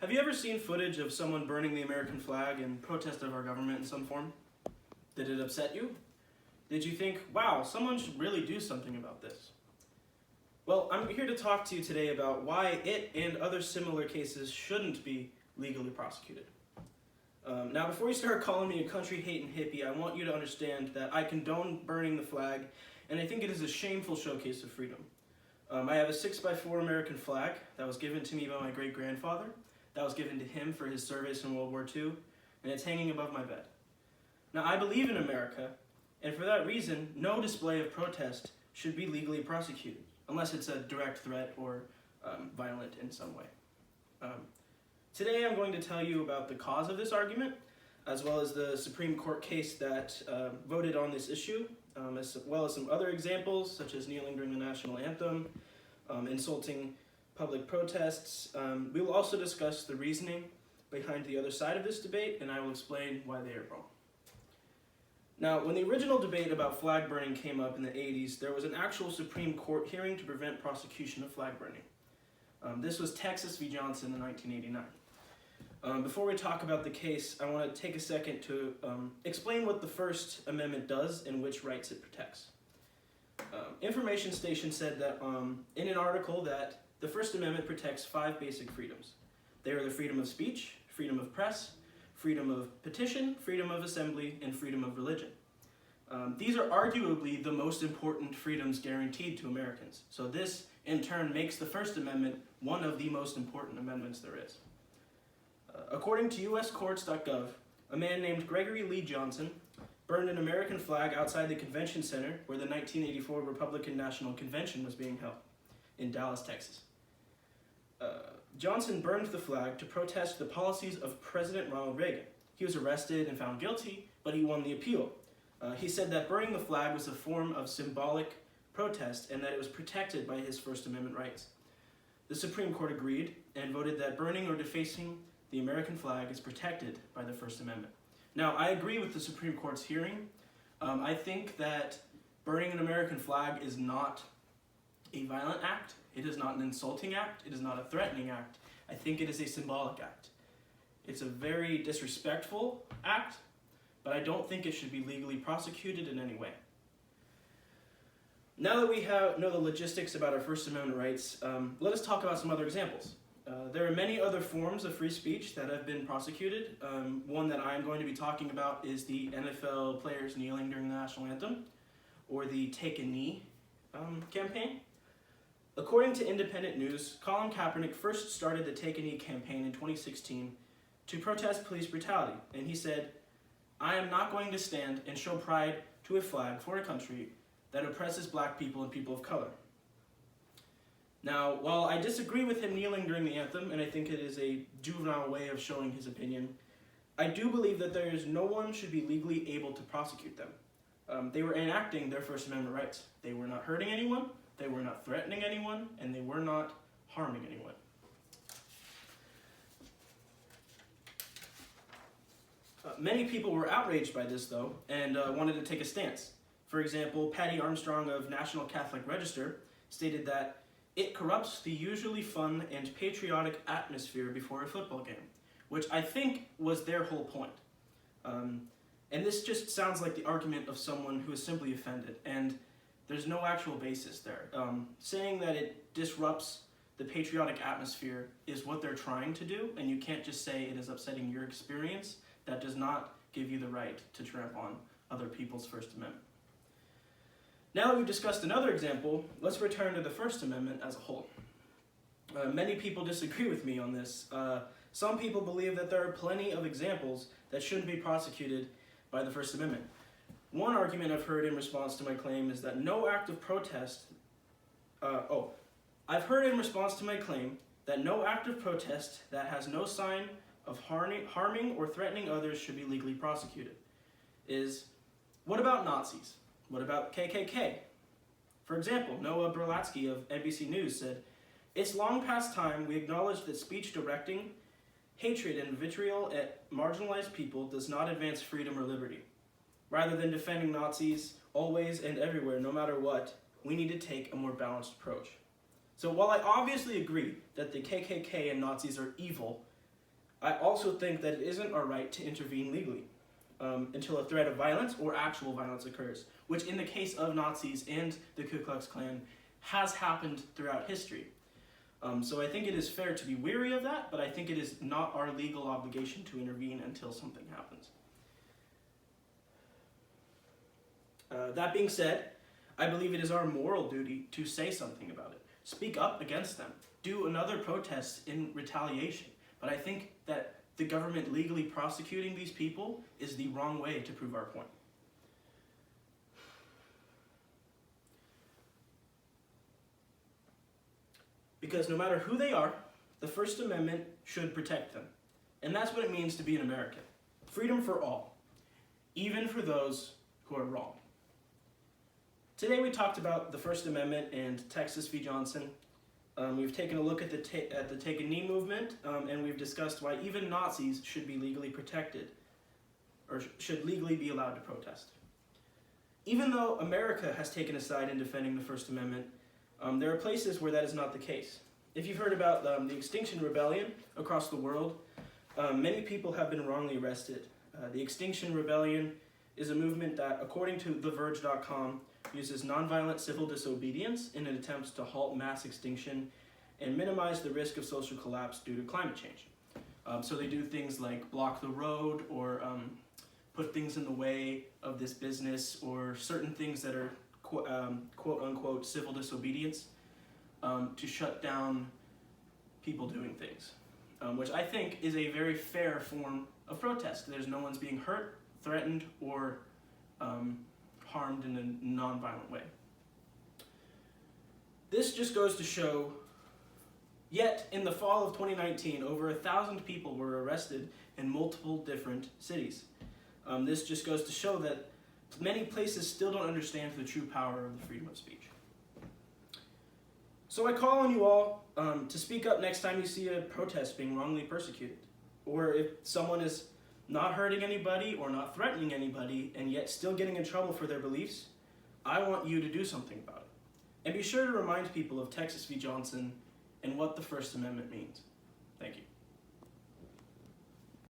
Have you ever seen footage of someone burning the American flag in protest of our government in some form? Did it upset you? Did you think, wow, someone should really do something about this? Well, I'm here to talk to you today about why it and other similar cases shouldn't be legally prosecuted. Now, before you start calling me a country-hating hippie, I want you to understand that I condone burning the flag, and I think it is a shameful showcase of freedom. I have a 6x4 American flag that was given to me by my great-grandfather, that was given to him for his service in World War II, and it's hanging above my bed. Now, I believe in America, and for that reason, no display of protest should be legally prosecuted, unless it's a direct threat or violent in some way. Today I'm going to tell you about the cause of this argument, as well as the Supreme Court case that voted on this issue, as well as some other examples, such as kneeling during the national anthem, insulting public protests. We will also discuss the reasoning behind the other side of this debate, and I will explain why they are wrong. Now, when the original debate about flag burning came up in the 80s, there was an actual Supreme Court hearing to prevent prosecution of flag burning. This was Texas v. Johnson in 1989. Before we talk about the case, I want to take a second to explain what the First Amendment does and which rights it protects. Information Station said that in an article that the First Amendment protects 5 basic freedoms. They are the freedom of speech, freedom of press, freedom of petition, freedom of assembly, and freedom of religion. These are arguably the most important freedoms guaranteed to Americans. So this, in turn, makes the First Amendment one of the most important amendments there is. According to uscourts.gov, a man named Gregory Lee Johnson burned an American flag outside the convention center where the 1984 Republican National Convention was being held in Dallas, Texas. Johnson burned the flag to protest the policies of President Ronald Reagan. He was arrested and found guilty, but he won the appeal. He said that burning the flag was a form of symbolic protest and that it was protected by his First Amendment rights. The Supreme Court agreed and voted that burning or defacing the American flag is protected by the First Amendment. Now, I agree with the Supreme Court's hearing. I think that burning an American flag is not a violent act. It is not an insulting act. It is not a threatening act. I think it is a symbolic act. It's a very disrespectful act, but I don't think it should be legally prosecuted in any way. Now that we know the logistics about our First Amendment rights, let us talk about some other examples. There are many other forms of free speech that have been prosecuted. One that I'm going to be talking about is the NFL players kneeling during the national anthem, or the Take a Knee campaign. According to Independent News, Colin Kaepernick first started the Take a Knee campaign in 2016 to protest police brutality, and he said, "I am not going to stand and show pride to a flag for a country that oppresses black people and people of color." Now, while I disagree with him kneeling during the anthem, and I think it is a juvenile way of showing his opinion, I do believe that no one should be legally able to prosecute them. They were enacting their First Amendment rights. They were not hurting anyone, they were not threatening anyone, and they were not harming anyone. Many people were outraged by this, though, and wanted to take a stance. For example, Patty Armstrong of National Catholic Register stated that it corrupts the usually fun and patriotic atmosphere before a football game, which I think was their whole point. And this just sounds like the argument of someone who is simply offended, and there's no actual basis there. Saying that it disrupts the patriotic atmosphere is what they're trying to do, and you can't just say it is upsetting your experience. That does not give you the right to tramp on other people's First Amendment. Now that we've discussed another example, let's return to the First Amendment as a whole. Many people disagree with me on this. Some people believe that there are plenty of examples that shouldn't be prosecuted by the First Amendment. One argument I've heard in response to my claim is that no act of protest... I've heard in response to my claim that no act of protest that has no sign of harming or threatening others should be legally prosecuted. What about Nazis? What about KKK? For example, Noah Berlatsky of NBC News said, "It's long past time we acknowledge that speech directing hatred and vitriol at marginalized people does not advance freedom or liberty. Rather than defending Nazis always and everywhere, no matter what, we need to take a more balanced approach." So while I obviously agree that the KKK and Nazis are evil, I also think that it isn't our right to intervene legally until a threat of violence or actual violence occurs, which in the case of Nazis and the Ku Klux Klan has happened throughout history. So I think it is fair to be wary of that, but I think it is not our legal obligation to intervene until something happens. That being said, I believe it is our moral duty to say something about it. Speak up against them. Do another protest in retaliation. But I think that the government legally prosecuting these people is the wrong way to prove our point. Because no matter who they are, the First Amendment should protect them. And that's what it means to be an American. Freedom for all, even for those who are wrong. Today we talked about the First Amendment and Texas v. Johnson. We've taken a look at the Take a Knee movement, and we've discussed why even Nazis should be legally protected, or should legally be allowed to protest. Even though America has taken a side in defending the First Amendment, there are places where that is not the case. If you've heard about the Extinction Rebellion across the world, many people have been wrongly arrested. The Extinction Rebellion is a movement that, according to TheVerge.com, uses nonviolent civil disobedience in an attempt to halt mass extinction and minimize the risk of social collapse due to climate change. So they do things like block the road or put things in the way of this business, or certain things that are quote-unquote civil disobedience to shut down people doing things, which I think is a very fair form of protest. There's no one's being hurt, threatened, or harmed in a non-violent way. This just goes to show, yet in the fall of 2019, over 1,000 people were arrested in multiple different cities. This just goes to show that many places still don't understand the true power of the freedom of speech. So I call on you all to speak up next time you see a protest being wrongly persecuted, or if someone is not hurting anybody or not threatening anybody and yet still getting in trouble for their beliefs. I want you to do something about it. And be sure to remind people of Texas v. Johnson and what the First Amendment means. Thank you.